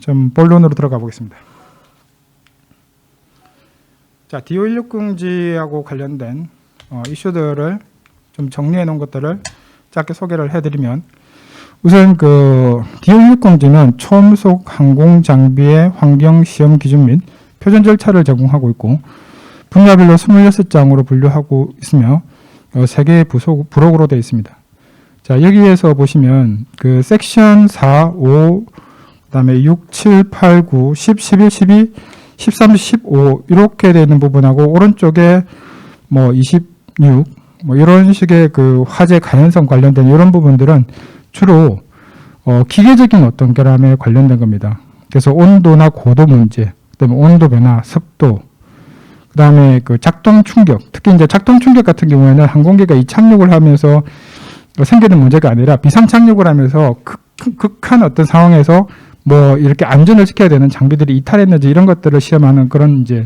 좀 본론으로 들어가 보겠습니다. 자, DO16공지하고 관련된 이슈들을 좀 정리해 놓은 것들을 짧게 소개를 해드리면, 우선 그 DO16공지는 초음속 항공 장비의 환경 시험 기준 및 표준 절차를 제공하고 있고, 분야별로 26장으로 분류하고 있으며 3개의 부록으로 되어 있습니다. 자, 여기에서 보시면 그 섹션 4, 5, 그다음에 6, 7, 8, 9, 10, 11, 12, 13, 15 이렇게 되어 있는 부분하고, 오른쪽에 뭐 26 뭐 이런 식의 그 화재 가연성 관련된 이런 부분들은 주로 기계적인 어떤 결함에 관련된 겁니다. 그래서 온도나 고도 문제, 그다음에 온도 변화, 습도, 그다음에 그 작동 충격, 특히 이제 작동 충격 같은 경우에는 항공기가 이착륙을 하면서 생기는 문제가 아니라 비상착륙을 하면서 극한 어떤 상황에서 뭐 이렇게 안전을 지켜야 되는 장비들이 이탈했는지 이런 것들을 시험하는 그런 이제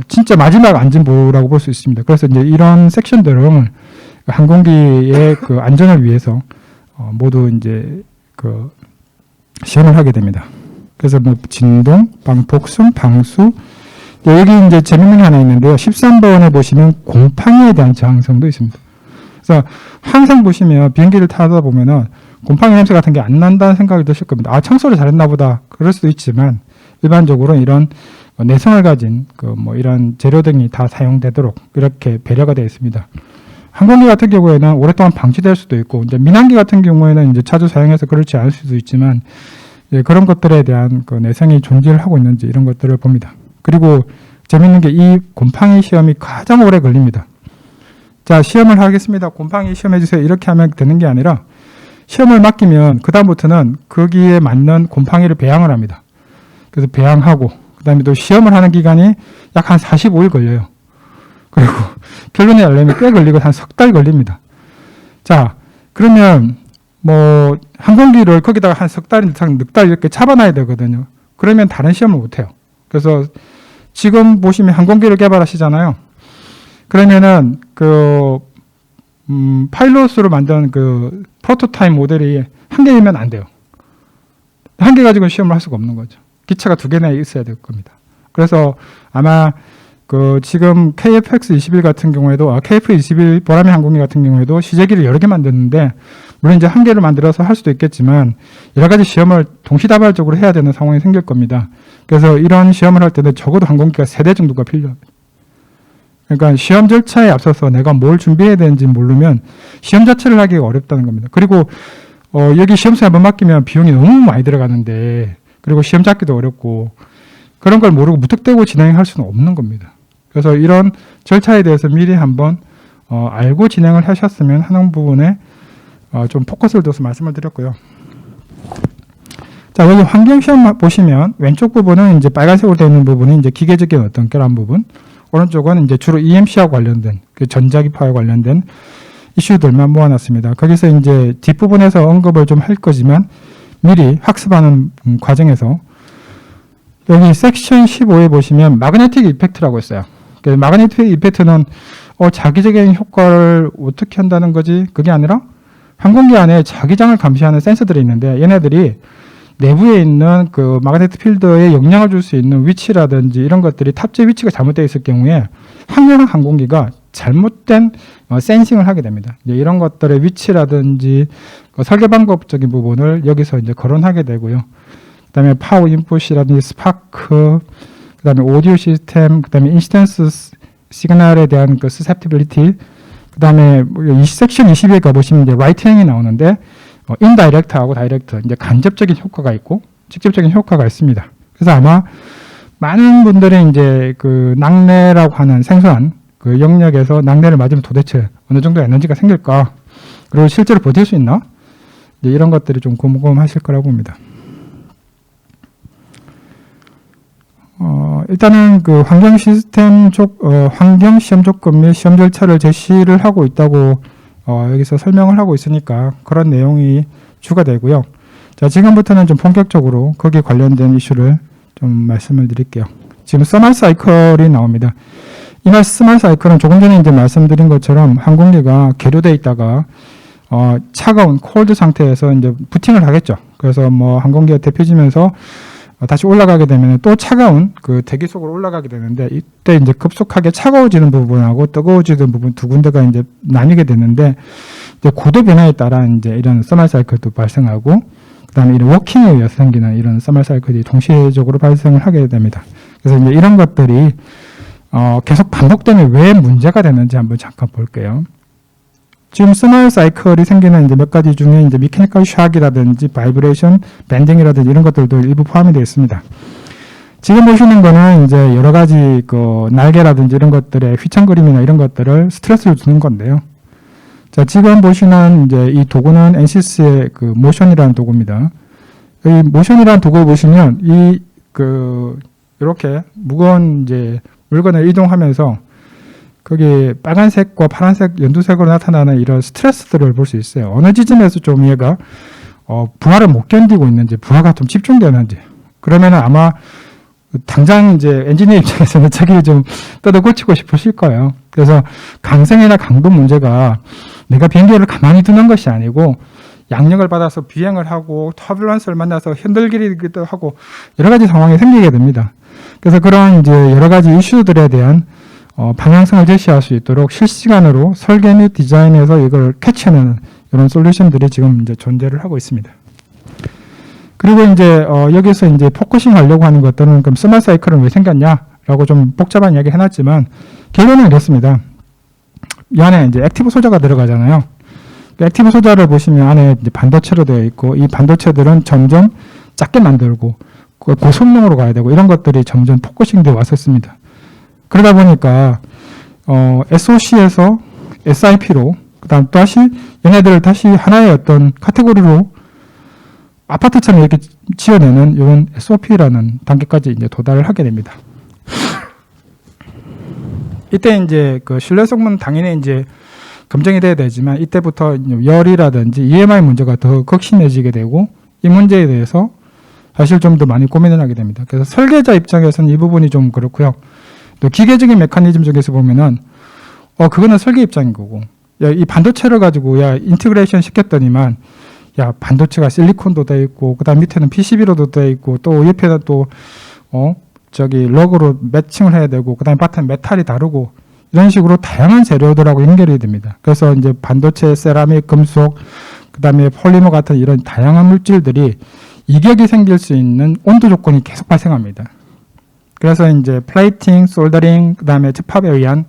진짜 마지막 안전보호라고 볼 수 있습니다. 그래서 이제 이런 섹션들을 항공기의 그 안전을 위해서 모두 이제 그 시험을 하게 됩니다. 그래서 뭐 진동, 복순, 방수, 여기 이제 재밌는 게 하나 있는데요. 13번에 보시면 곰팡이에 대한 저항성도 있습니다. 그래서 항상 보시면 비행기를 타다 보면은 곰팡이 냄새 같은 게 안 난다는 생각이 드실 겁니다. 아, 청소를 잘했나 보다. 그럴 수도 있지만 일반적으로 이런 내성을 가진 그 뭐 이런 재료 등이 다 사용되도록 이렇게 배려가 되어 있습니다. 항공기 같은 경우에는 오랫동안 방치될 수도 있고, 이제 민항기 같은 경우에는 이제 자주 사용해서 그렇지 않을 수도 있지만, 그런 것들에 대한 그 내성이 존재를 하고 있는지 이런 것들을 봅니다. 그리고 재밌는 게 이 곰팡이 시험이 가장 오래 걸립니다. 자, 시험을 하겠습니다. 곰팡이 시험해 주세요. 이렇게 하면 되는 게 아니라 시험을 맡기면 그다음부터는 거기에 맞는 곰팡이를 배양을 합니다. 그래서 배양하고 그다음에 또 시험을 하는 기간이 약 한 45일 걸려요. 그리고 결론에 내려면 꽤 걸리고 한 석 달 걸립니다. 자, 그러면 뭐 항공기를 거기다가 한 석 달 이상 넉 달 이렇게 잡아놔야 되거든요. 그러면 다른 시험을 못 해요. 그래서 지금 보시면 항공기를 개발하시잖아요. 그러면은 그 파일럿으로 만든 그 프로토타입 모델이 한 개이면 안 돼요. 한 개 가지고 시험을 할 수가 없는 거죠. 기체가 2개나 있어야 될 겁니다. 그래서 아마 그 지금 KFX-21 같은 경우에도 KF-21 보라매 항공기 같은 경우에도 시제기를 여러 개 만드는데, 물론 이제 한 개를 만들어서 할 수도 있겠지만 여러 가지 시험을 동시다발적으로 해야 되는 상황이 생길 겁니다. 그래서 이런 시험을 할 때는 적어도 항공기가 3대 정도가 필요합니다. 그러니까 시험 절차에 앞서서 내가 뭘 준비해야 되는지 모르면 시험 자체를 하기가 어렵다는 겁니다. 그리고 여기 시험서에 한번 맡기면 비용이 너무 많이 들어가는데, 그리고 시험 잡기도 어렵고, 그런 걸 모르고 무턱대고 진행할 수는 없는 겁니다. 그래서 이런 절차에 대해서 미리 한번 알고 진행을 하셨으면 하는 부분에 좀 포커스를 둬서 말씀을 드렸고요. 자, 여기 환경시험 보시면 왼쪽 부분은 이제 빨간색으로 되어 있는 부분이 이제 기계적인 어떤 결함 부분, 오른쪽은 이제 주로 EMC와 관련된 그 전자기파와 관련된 이슈들만 모아놨습니다. 거기서 이제 뒷부분에서 언급을 좀 할 거지만 미리 학습하는 과정에서 여기 섹션 15에 보시면 마그네틱 이펙트라고 있어요. 마그네틱 이펙트는 자기적인 효과를 어떻게 한다는 거지? 그게 아니라 항공기 안에 자기장을 감시하는 센서들이 있는데, 얘네들이 내부에 있는 그 마그네틱 필드에 영향을 줄 수 있는 위치라든지 이런 것들이 탑재 위치가 잘못되어 있을 경우에 항공한 항공기가 잘못된 센싱을 하게 됩니다. 이제 이런 것들의 위치라든지 설계 방법적인 부분을 여기서 이제 거론하게 되고요. 그다음에 파워 인풋이라든지 스파크, 그다음에 오디오 시스템, 그다음에 인시던스 시그널에 대한 그 서셉티빌리티, 그다음에 이 섹션 22에 가보시면 이제 라이트닝이 나오는데, 인다이렉트하고 다이렉트, 이제 간접적인 효과가 있고 직접적인 효과가 있습니다. 그래서 아마 많은 분들이 이제 그 낙뢰라고 하는 생소한 그 영역에서 낙뢰를 맞으면 도대체 어느 정도 에너지가 생길까, 그리고 실제로 버틸 수 있나, 이제 이런 것들이 좀 궁금하실 거라고 봅니다. 일단은 그 환경 시스템 환경 시험 조건 및 시험 절차를 제시를 하고 있다고 여기서 설명을 하고 있으니까 그런 내용이 주가 되고요. 자, 지금부터는 좀 본격적으로 거기에 관련된 이슈를 좀 말씀을 드릴게요. 지금 서멀 사이클이 나옵니다. 이 서멀 사이클은 조금 전에 이제 말씀드린 것처럼 항공기가 계류되어 있다가 차가운 콜드 상태에서 이제 부팅을 하겠죠. 그래서 뭐 항공기가 데펴지면서 다시 올라가게 되면 또 차가운 그 대기 속으로 올라가게 되는데, 이때 이제 급속하게 차가워지는 부분하고 뜨거워지는 부분 두 군데가 이제 나뉘게 되는데, 이제 고도 변화에 따라 이제 이런 서머 사이클도 발생하고, 그다음에 이런 워킹에 의해서 생기는 이런 서머 사이클이 동시적으로 발생을 하게 됩니다. 그래서 이제 이런 것들이 계속 반복되면 왜 문제가 되는지 한번 잠깐 볼게요. 지금 서머 사이클이 생기는 이제 몇 가지 중에 이제 미케니컬 샥이라든지 바이브레이션, 밴딩이라든지 이런 것들도 일부 포함이 되어 있습니다. 지금 보시는 거는 이제 여러 가지 그 날개라든지 이런 것들의 휘청거림이나 이런 것들을 스트레스를 주는 건데요. 자, 지금 보시는 이제 이 도구는 NCS의 그 모션이라는 도구입니다. 이 모션이라는 도구를 보시면 이렇게 무거운 이제 물건을 이동하면서 거기 빨간색과 파란색 연두색으로 나타나는 이런 스트레스들을 볼 수 있어요. 어느 지점에서 좀 얘가 부하를 못 견디고 있는지, 부하가 좀 집중되는지, 그러면은 아마 당장 이제 엔지니어 입장에서는 자기를 좀 뜯어 고치고 싶으실 거예요. 그래서 강성이나 강도 문제가 내가 비행기를 가만히 두는 것이 아니고 양력을 받아서 비행을 하고 터뷸런스를 만나서 흔들리기도 하고 여러 가지 상황이 생기게 됩니다. 그래서 그런 이제 여러 가지 이슈들에 대한 방향성을 제시할 수 있도록 실시간으로 설계 및 디자인에서 이걸 캐치하는 이런 솔루션들이 지금 이제 존재를 하고 있습니다. 그리고 이제 여기서 이제 포커싱 하려고 하는 것들은 그럼 서머 사이클은 왜 생겼냐라고 좀 복잡한 이야기 해놨지만 결론은 이렇습니다. 이 안에 이제 액티브 소자가 들어가잖아요. 그 액티브 소자를 보시면 안에 이제 반도체로 되어 있고, 이 반도체들은 점점 작게 만들고 고성능으로 가야 되고 이런 것들이 점점 포커싱되어 왔었습니다. 그러다 보니까 SOC에서 SIP로 그다음 다시 얘네들을 다시 하나의 어떤 카테고리로 아파트처럼 이렇게 지어내는 이런 SOP라는 단계까지 이제 도달을 하게 됩니다. 이때 이제 그 신뢰성은 당연히 이제 검증이 돼야 되지만 이때부터 열이라든지 EMI 문제가 더 극심해지게 되고 이 문제에 대해서 사실 좀 더 많이 고민을 하게 됩니다. 그래서 설계자 입장에서는 이 부분이 좀 그렇고요. 또 기계적인 메커니즘 쪽에서 보면은 그거는 설계 입장인 거고, 야, 이 반도체를 가지고 야 인티그레이션 시켰더니만 야 반도체가 실리콘도 돼 있고 그다음 밑에는 PCB로도 돼 있고 또 옆에는 또 러그로 매칭을 해야 되고 그다음에 바탕 메탈이 다르고 이런 식으로 다양한 재료들하고 연결이 됩니다. 그래서 이제 반도체, 세라믹, 금속, 그다음에 폴리머 같은 이런 다양한 물질들이 이격이 생길 수 있는 온도 조건이 계속 발생합니다. 그래서 이제 플레이팅, 솔더링, 그다음에 접합에 의한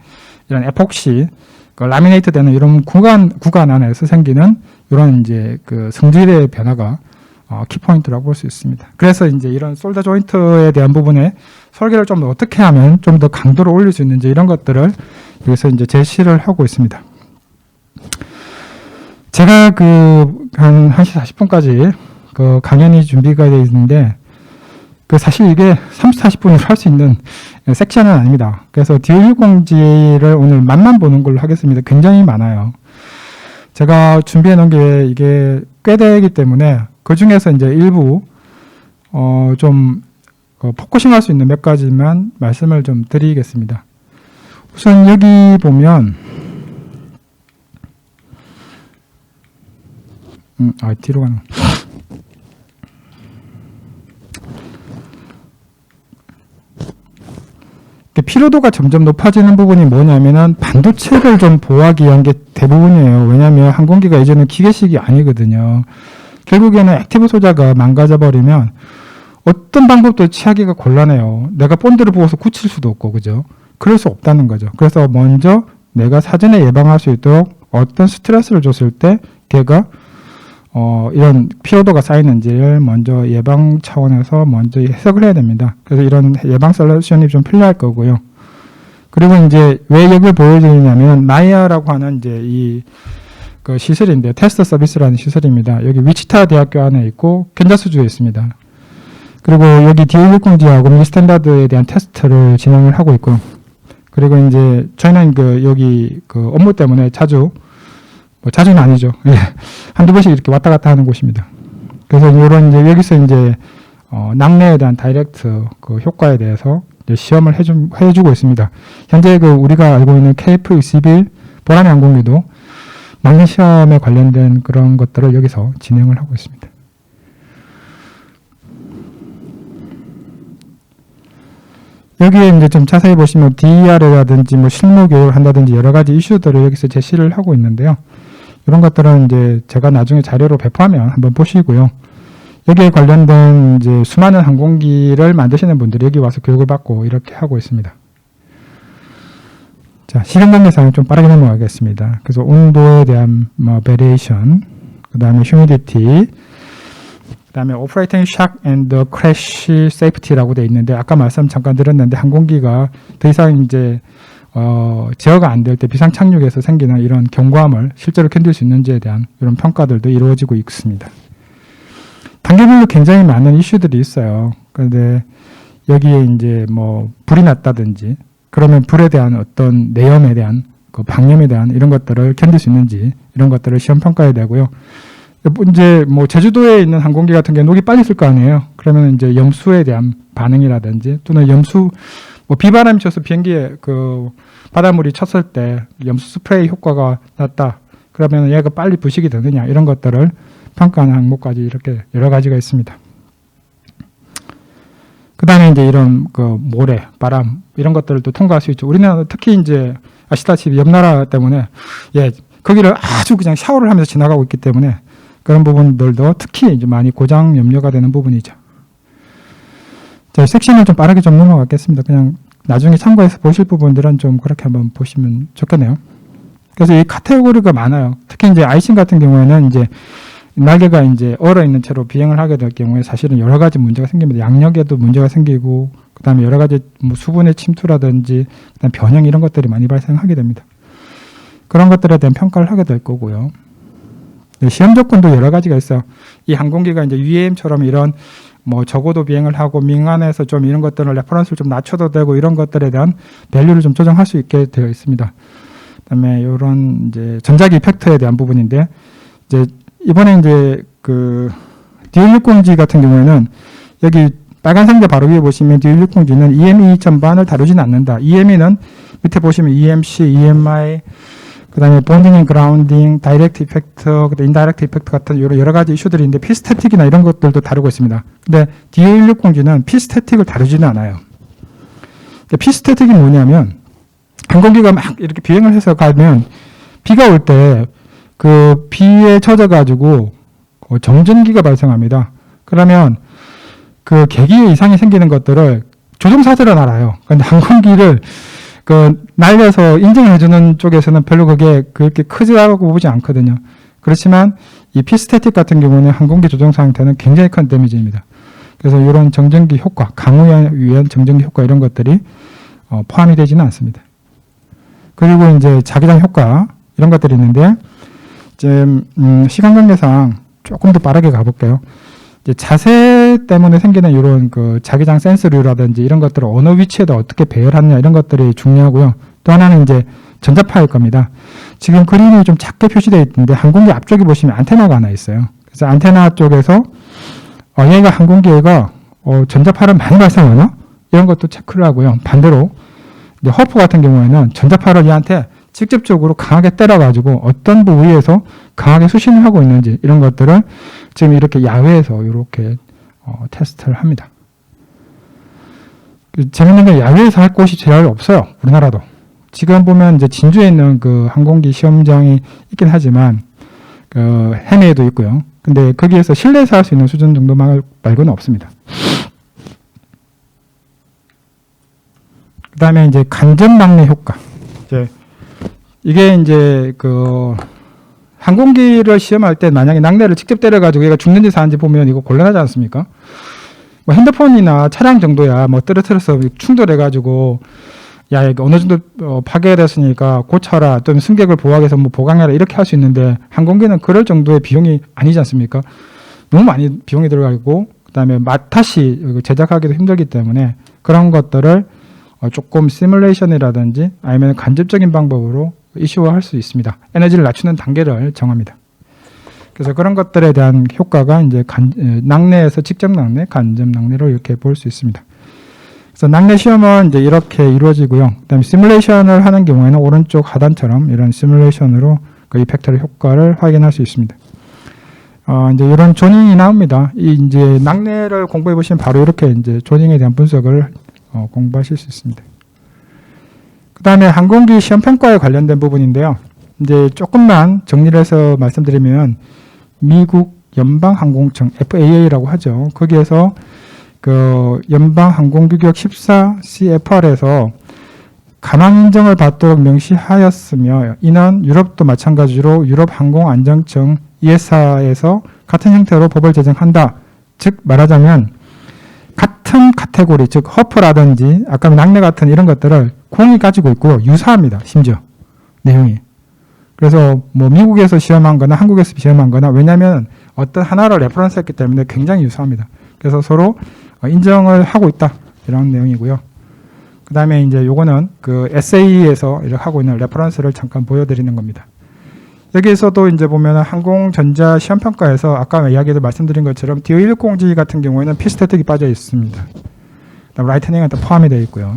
이런 에폭시, 라미네이트 되는 이런 구간 안에서 생기는 이런 이제 그 성질의 변화가 키포인트라고 볼 수 있습니다. 그래서 이제 이런 솔더 조인트에 대한 부분에 설계를 좀 더 어떻게 하면 좀 더 강도를 올릴 수 있는지 이런 것들을 여기서 이제 제시를 하고 있습니다. 제가 한 1시 40분까지 강연이 준비가 되어 있는데 사실 이게 30, 40분으로 할 수 있는 섹션은 아닙니다. 그래서 DO10G를 오늘 맛만 보는 걸로 하겠습니다. 굉장히 많아요. 제가 준비해 놓은 게 이게 꽤 되기 때문에 그 중에서 이제 일부 좀 포커싱 할 수 있는 몇 가지만 말씀을 좀 드리겠습니다. 우선 여기 보면 뒤로 가는 피로도가 점점 높아지는 부분이 뭐냐면은 반도체를 좀 보호하기 위한 게 대부분이에요. 왜냐하면 항공기가 이제는 기계식이 아니거든요. 결국에는 액티브 소자가 망가져 버리면 어떤 방법도 취하기가 곤란해요. 내가 본드를 부어서 굳힐 수도 없고, 그죠? 그럴 수 없다는 거죠. 그래서 먼저 내가 사전에 예방할 수 있도록 어떤 스트레스를 줬을 때 걔가 이런 피로도가 쌓이는지를 먼저 예방 차원에서 먼저 해석을 해야 됩니다. 그래서 이런 예방 솔루션이 좀 필요할 거고요. 그리고 이제 왜 여기를 보여드리냐면 나이아라고 하는 이제 그 시설인데요. 테스트 서비스라는 시설입니다. 여기 위치타 대학교 안에 있고 캔자스주에 있습니다. 그리고 여기 DO10G하고 미리 스탠다드에 대한 테스트를 진행을 하고 있고, 그리고 이제 저희는 여기 업무 때문에 자주는 아니죠. 예. 한두 번씩 이렇게 왔다 갔다 하는 곳입니다. 그래서 이런 이제 여기서 이제 낙뢰에 대한 다이렉트 효과에 대해서 이제 시험을 해주고 있습니다. 현재 우리가 알고 있는 KF-21 보라매 항공기도 낙뢰 시험에 관련된 그런 것들을 여기서 진행을 하고 있습니다. 여기에 이제 좀 자세히 보시면 DER이라든지 뭐 실무 교육을 한다든지 여러 가지 이슈들을 여기서 제시를 하고 있는데요. 이런 것들은 이제 제가 나중에 자료로 배포하면 한번 보시고요. 여기에 관련된 이제 수많은 항공기를 만드시는 분들이 여기 와서 교육을 받고 이렇게 하고 있습니다. 자, 시간 관계상 좀 빠르게 넘어가겠습니다. 그래서 온도에 대한 뭐 베리에이션, 그 다음에 휴미디티, 그 다음에 오퍼레이팅 샥 앤드 크래시 세이프티라고 되어 있는데 아까 말씀 잠깐 드렸는데 항공기가 더 이상 이제 제어가 안 될 때 비상 착륙에서 생기는 이런 경고함을 실제로 견딜 수 있는지에 대한 이런 평가들도 이루어지고 있습니다. 단계별로 굉장히 많은 이슈들이 있어요. 그런데 여기에 이제 뭐 불이 났다든지 그러면 불에 대한 어떤 내염에 대한 그 방염에 대한 이런 것들을 견딜 수 있는지 이런 것들을 시험 평가해야 되고요. 이제 뭐 제주도에 있는 항공기 같은 경우 녹이 빨리 쓸 거 아니에요. 그러면 이제 염수에 대한 반응이라든지 또는 염수 뭐 비바람이 쳐서 비행기에 그 바닷물이 쳤을 때 염수 스프레이 효과가 났다. 그러면 얘가 빨리 부식이 되느냐 이런 것들을 평가하는 항목까지 이렇게 여러 가지가 있습니다. 그 다음에 이제 이런 그 모래, 바람 이런 것들을 또 통과할 수 있죠. 우리나라 특히 이제 아시다시피 옆 나라 때문에 거기를 아주 그냥 샤워를 하면서 지나가고 있기 때문에 그런 부분들도 특히 이제 많이 고장 염려가 되는 부분이죠. 자, 섹션을 좀 빠르게 좀 넘어가겠습니다. 그냥 나중에 참고해서 보실 부분들은 좀 그렇게 한번 보시면 좋겠네요. 그래서 이 카테고리가 많아요. 특히 이제 아이싱 같은 경우에는 이제 날개가 이제 얼어 있는 채로 비행을 하게 될 경우에 사실은 여러 가지 문제가 생깁니다. 양력에도 문제가 생기고, 그 다음에 여러 가지 뭐 수분의 침투라든지, 그다음 변형 이런 것들이 많이 발생하게 됩니다. 그런 것들에 대한 평가를 하게 될 거고요. 시험 조건도 여러 가지가 있어요. 이 항공기가 이제 UAM처럼 이런 뭐 적어도 비행을 하고 민간에서 좀 이런 것들을 레퍼런스를 좀 낮춰도 되고 이런 것들에 대한 밸류를 좀 조정할 수 있게 되어 있습니다. 그다음에 이런 이제 전자기 이펙터에 대한 부분인데 이제 이번에 이제 그 DL60G 같은 경우에는 여기 빨간색인데 바로 위에 보시면 DL60G는 EME 전반을 다루지는 않는다. EME는 밑에 보시면 EMC, EMI, 그 다음에 본딩 앤 그라운딩, 다이렉트 이펙터, 인다이렉트 이펙터 같은 여러 가지 이슈들이 있는데 피스태틱이나 이런 것들도 다루고 있습니다. 근데 DL60G는 피스태틱을 다루지는 않아요. 피스태틱이 뭐냐면 항공기가 막 이렇게 비행을 해서 가면 비가 올 때 그 비에 젖어가지고 정전기가 발생합니다. 그러면 그 계기에 이상이 생기는 것들을 조종사들은 알아요. 그런데 항공기를 그 날려서 인증을 해주는 쪽에서는 별로 그게 그렇게 크지라고 보지 않거든요. 그렇지만 이 피스태틱 같은 경우는 항공기 조종사한테는 굉장히 큰 데미지입니다. 그래서 이런 정전기 효과, 강우에 의한 정전기 효과 이런 것들이 포함이 되지는 않습니다. 그리고 이제 자기장 효과 이런 것들이 있는데 이제 시간 관계상 조금 더 빠르게 가볼게요. 이제 자세 때문에 생기는 이런 그 자기장 센서류라든지 이런 것들을 어느 위치에다 어떻게 배열하느냐 이런 것들이 중요하고요. 또 하나는 이제 전자파일 겁니다. 지금 그림이 좀 작게 표시되어 있는데 항공기 앞쪽에 보시면 안테나가 하나 있어요. 그래서 안테나 쪽에서 얘가 항공기가 전자파를 많이 발생하나? 이런 것도 체크를 하고요. 반대로 이제 허프 같은 경우에는 전자파를 얘한테 직접적으로 강하게 때려가지고 어떤 부위에서 강하게 수신을 하고 있는지 이런 것들을 지금 이렇게 야외에서 이렇게 테스트를 합니다. 재밌는 게 야외에서 할 곳이 제일 없어요. 우리나라도. 지금 보면 이제 진주에 있는 그 항공기 시험장이 있긴 하지만 그 해내에도 있고요. 근데 거기에서 실내에서 할 수 있는 수준 정도 말고는 없습니다. 그 다음에 이제 간접 낙뢰 효과. 이게 이제 그 항공기를 시험할 때 만약에 낙뢰를 직접 때려가지고 얘가 죽는지 사는지 보면 이거 곤란하지 않습니까? 뭐 핸드폰이나 차량 정도야 뭐 떨어뜨려서 충돌해가지고 야 이거 어느 정도 파괴됐으니까 고쳐라 또는 승객을 보호하기 위해서 뭐 보강해라 이렇게 할 수 있는데 항공기는 그럴 정도의 비용이 아니지 않습니까? 너무 많이 비용이 들어가고 그다음에 다시 제작하기도 힘들기 때문에 그런 것들을 조금 시뮬레이션이라든지 아니면 간접적인 방법으로 이슈화할 수 있습니다. 에너지를 낮추는 단계를 정합니다. 그래서 그런 것들에 대한 효과가 이제 낙뢰에서 직접 낙뢰, 간접 낙뢰로 이렇게 볼 수 있습니다. 그래서 낙뢰 시험은 이제 이렇게 이루어지고요. 그다음에 시뮬레이션을 하는 경우에는 오른쪽 하단처럼 이런 시뮬레이션으로 그 이펙터의 효과를 확인할 수 있습니다. 이제 이런 조닝이 나옵니다. 이제 낙뢰를 공부해 보시면 바로 이렇게 이제 조닝에 대한 분석을 공부하실 수 있습니다. 그 다음에 항공기 시험평가에 관련된 부분인데요. 이제 조금만 정리를 해서 말씀드리면 미국 연방항공청 FAA라고 하죠. 거기에서 그 연방항공규격 14 CFR에서 가망 인정을 받도록 명시하였으며 이는 유럽도 마찬가지로 유럽항공안전청 ESA에서 같은 형태로 법을 제정한다. 즉 말하자면 같은 카테고리, 즉 허프라든지 아까 낙뢰 같은 이런 것들을 공이 가지고 있고요. 유사합니다. 심지어 내용이. 그래서 뭐 미국에서 시험한 거나 한국에서 시험한 거나 왜냐하면 어떤 하나를 레퍼런스 했기 때문에 굉장히 유사합니다. 그래서 서로 인정을 하고 있다. 이런 내용이고요. 그 다음에 이제 요거는 그 SA에서 이렇게 하고 있는 레퍼런스를 잠깐 보여드리는 겁니다. 여기에서도 이제 보면 항공전자 시험평가에서 아까 이야기도 말씀드린 것처럼 DO160G 같은 경우에는 필수태특이 빠져 있습니다. 라이트닝은 또 포함이 되어 있고요.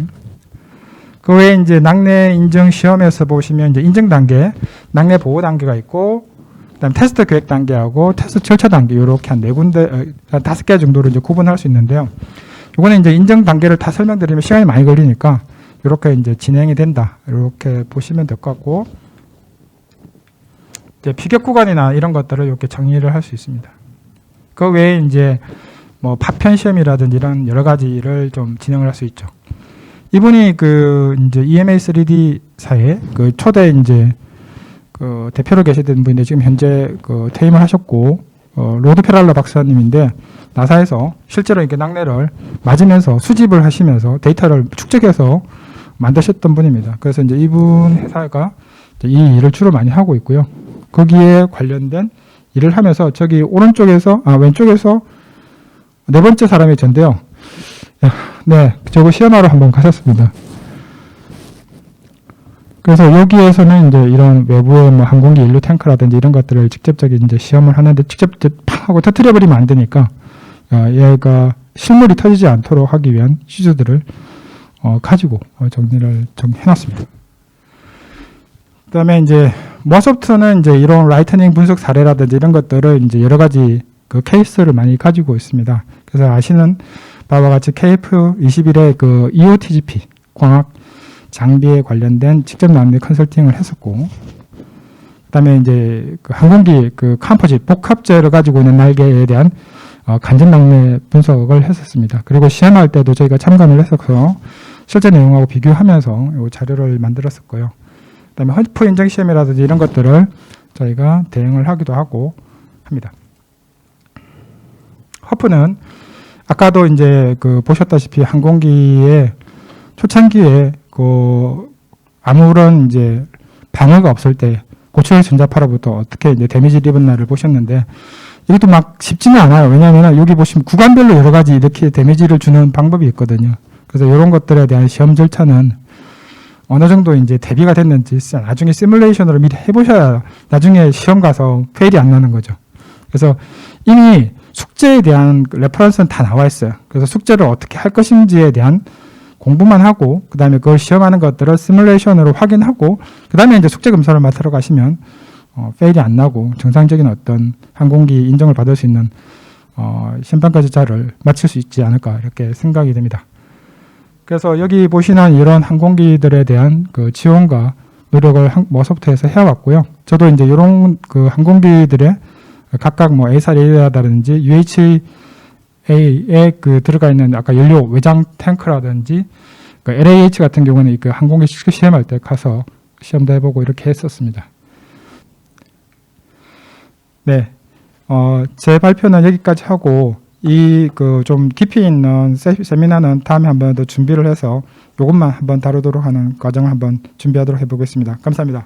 그 외에 이제 낙뢰 인증 시험에서 보시면 이제 인증 단계, 낙뢰 보호 단계가 있고, 그다음 테스트 계획 단계하고 테스트 절차 단계 이렇게 한 4군데, 5개 정도로 이제 구분할 수 있는데요. 이거는 이제 인증 단계를 다 설명드리면 시간이 많이 걸리니까 이렇게 이제 진행이 된다. 이렇게 보시면 될 것 같고, 이제 피격 구간이나 이런 것들을 이렇게 정리를 할 수 있습니다. 그 외에 이제 뭐 파편 시험이라든지 이런 여러 가지를 좀 진행을 할 수 있죠. 이분이 그 이제 EMA3D사의 그 초대 이제 그 대표로 계시던 분인데 지금 현재 그 퇴임을 하셨고, 로드 페랄러 박사님인데 나사에서 실제로 이렇게 낙뢰를 맞으면서 수집을 하시면서 데이터를 축적해서 만드셨던 분입니다. 그래서 이제 이분 회사가 이제 이 일을 주로 많이 하고 있고요. 거기에 관련된 일을 하면서 저기 오른쪽에서 왼쪽에서 네 번째 사람이 전데요. 네, 저거 시험하러 한번 가셨습니다. 그래서 여기에서는 이제 이런 외부의 뭐 항공기 연료 탱크라든지 이런 것들을 직접적인 이제 시험을 하는데 직접 팍 하고 터뜨려버리면 안 되니까 얘가 실물이 터지지 않도록 하기 위한 시주들을 가지고 정리를 좀 해놨습니다. 그다음에 이제 모아소프트는 이제 이런 라이트닝 분석 사례라든지 이런 것들을 이제 여러 가지 그 케이스를 많이 가지고 있습니다. 그래서 아시는 바와 같이 KF21의 그 EOTGP 광학 장비에 관련된 직접 낙뢰 컨설팅을 했었고, 그다음에 이제 그 항공기 그 컴포짓 복합재를 가지고 있는 날개에 대한 간접 낙뢰 분석을 했었습니다. 그리고 시험할 때도 저희가 참관을 했어서 실제 내용하고 비교하면서 이 자료를 만들었었고요. 그다음에 허프 인증 시험이라든지 이런 것들을 저희가 대응을 하기도 하고 합니다. 허프는 아까도 이제 그 보셨다시피 항공기의 초창기에 그 아무런 이제 방어가 없을 때 고철 전자파로부터 어떻게 이제 데미지를 입은 날을 보셨는데 이것도 막 쉽지는 않아요. 왜냐하면 여기 보시면 구간별로 여러 가지 이렇게 데미지를 주는 방법이 있거든요. 그래서 이런 것들에 대한 시험 절차는 어느 정도 이제 대비가 됐는지 나중에 시뮬레이션으로 미리 해보셔야 나중에 시험 가서 페일이 안 나는 거죠. 그래서 이미 숙제에 대한 레퍼런스는 다 나와 있어요. 그래서 숙제를 어떻게 할 것인지에 대한 공부만 하고 그 다음에 그걸 시험하는 것들을 시뮬레이션으로 확인하고 그 다음에 이제 숙제 검사를 맡으러 가시면 페일이 안 나고 정상적인 어떤 항공기 인정을 받을 수 있는 시험평가 절차를 마칠 수 있지 않을까 이렇게 생각이 됩니다. 그래서 여기 보시는 이런 항공기들에 대한 그 지원과 노력을 모아소프트에서 해왔고요. 저도 이제 이런 그 항공기들의 각각 뭐 A사 레이더라든지 UHA에 그 들어가 있는 아까 연료 외장 탱크라든지 그 LAH 같은 경우는 그 항공기 시험할 때 가서 시험도 해보고 이렇게 했었습니다. 네, 제 발표는 여기까지 하고 이 그 좀 깊이 있는 세미나는 다음에 한번 더 준비를 해서 이것만 한번 다루도록 하는 과정을 한번 준비하도록 해보겠습니다. 감사합니다.